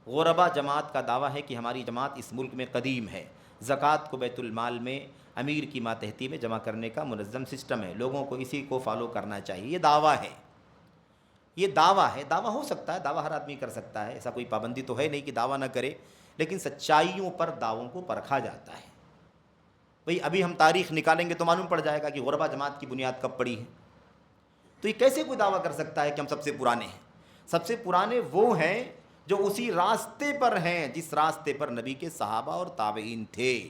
غربا جماعت کا دعویٰ ہے کہ ہماری جماعت اس ملک میں قدیم ہے، زکوٰۃ کو بیت المال میں امیر کی ماتحتی میں جمع کرنے کا منظم سسٹم ہے، لوگوں کو اسی کو فالو کرنا چاہیے۔ یہ دعویٰ ہے، یہ دعویٰ ہے، دعویٰ ہو سکتا ہے، دعویٰ ہر آدمی کر سکتا ہے، ایسا کوئی پابندی تو ہے نہیں کہ دعویٰ نہ کرے، لیکن سچائیوں پر دعووں کو پرکھا جاتا ہے۔ بھئی ابھی ہم تاریخ نکالیں گے تو معلوم پڑ جائے گا کہ غربا جماعت کی بنیاد کب پڑی ہے۔ تو یہ کیسے کوئی دعویٰ کر سکتا ہے کہ ہم سب سے پرانے ہیں؟ سب سے پرانے وہ ہیں جو اسی راستے پر ہیں جس راستے پر نبی کے صحابہ اور تابعین تھے،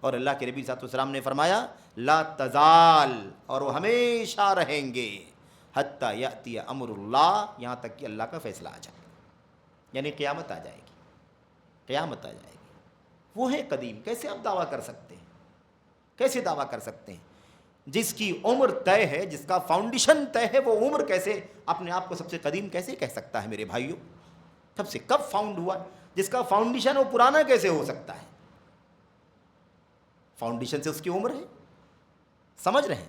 اور اللہ کے نبی صلی اللہ علیہ وسلم نے فرمایا لا تزال، اور وہ ہمیشہ رہیں گے، حتیٰ یأتی امر اللہ، یہاں تک کہ اللہ کا فیصلہ آ جائے، یعنی قیامت آ جائے گی، قیامت آ جائے گی۔ وہ ہے قدیم، کیسے آپ دعویٰ کر سکتے ہیں؟ کیسے دعویٰ کر سکتے ہیں؟ جس کی عمر طے ہے، جس کا فاؤنڈیشن طے ہے، وہ عمر کیسے اپنے آپ کو سب سے قدیم کیسے کہہ سکتا ہے میرے بھائیوں؟ سب سے کب فاؤنڈ ہوا؟ جس کا فاؤنڈیشن وہ پرانا کیسے ہو سکتا ہے؟ فاؤنڈیشن سے اس کی عمر ہے، سمجھ رہے ہیں؟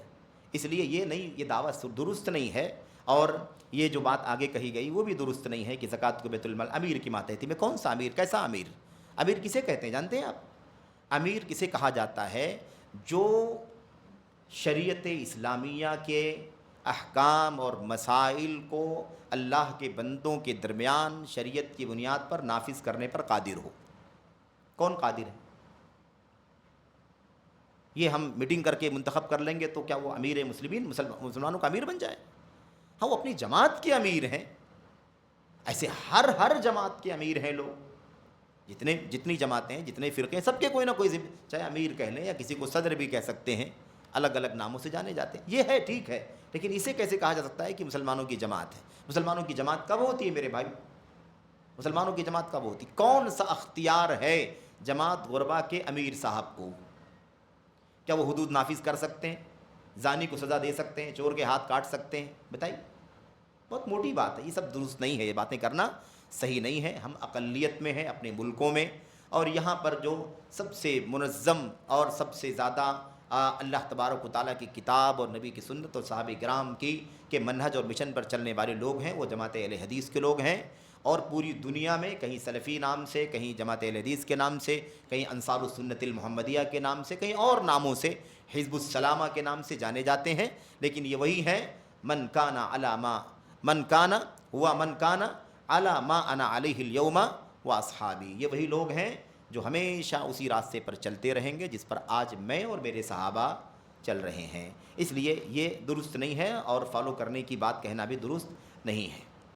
اس لیے یہ نہیں، یہ دعویٰ درست نہیں ہے، اور یہ جو بات آگے کہی گئی وہ بھی درست نہیں ہے کہ زکوٰۃ کو بیت المال امیر کی ماتحتی میں۔ کون سا امیر؟ کیسا امیر؟ امیر کسے کہتے ہیں جانتے ہیں آپ؟ امیر کسے کہا جاتا ہے؟ جو شریعت اسلامیہ کے احکام اور مسائل کو اللہ کے بندوں کے درمیان شریعت کی بنیاد پر نافذ کرنے پر قادر ہو۔ کون قادر ہے؟ یہ ہم میٹنگ کر کے منتخب کر لیں گے تو کیا وہ امیر مسلمین، مسلمانوں کا امیر بن جائے؟ ہاں وہ اپنی جماعت کے امیر ہیں، ایسے ہر جماعت کے امیر ہیں لوگ، جتنی جماعتیں ہیں، جتنے فرقے ہیں، سب کے کوئی نہ کوئی چاہے امیر کہہ لیں یا کسی کو صدر بھی کہہ سکتے ہیں، الگ الگ ناموں سے جانے جاتے ہیں۔ یہ ہے، ٹھیک ہے، لیکن اسے کیسے کہا جا سکتا ہے کہ مسلمانوں کی جماعت ہے؟ مسلمانوں کی جماعت کب ہوتی ہے میرے بھائی؟ مسلمانوں کی جماعت کب ہوتی؟ کون سا اختیار ہے جماعت غربا کے امیر صاحب کو؟ کیا وہ حدود نافذ کر سکتے ہیں؟ زانی کو سزا دے سکتے ہیں؟ چور کے ہاتھ کاٹ سکتے ہیں؟ بتائیے، بہت موٹی بات ہے، یہ سب درست نہیں ہے، یہ باتیں کرنا صحیح نہیں ہے۔ ہم اقلیت میں ہیں اپنے ملکوں میں، اور یہاں پر جو سب سے منظم اور سب سے زیادہ اللہ تبارک و تعالیٰ کی کتاب اور نبی کی سنت اور صحابہ کرام کے منہج اور مشن پر چلنے والے لوگ ہیں، وہ جماعت اہل حدیث کے لوگ ہیں، اور پوری دنیا میں کہیں سلفی نام سے، کہیں جماعت اہل حدیث کے نام سے، کہیں انصار السنت المحمدیہ کے نام سے، کہیں اور ناموں سے، حزب السلامہ کے نام سے جانے جاتے ہیں، لیکن یہ وہی ہیں من کان علی ما انا علیہ اليوم واصحابی، یہ وہی لوگ ہیں جو ہمیشہ اسی راستے پر چلتے رہیں گے جس پر آج میں اور میرے صحابہ چل رہے ہیں۔ اس لیے یہ درست نہیں ہے، اور فالو کرنے کی بات کہنا بھی درست نہیں ہے۔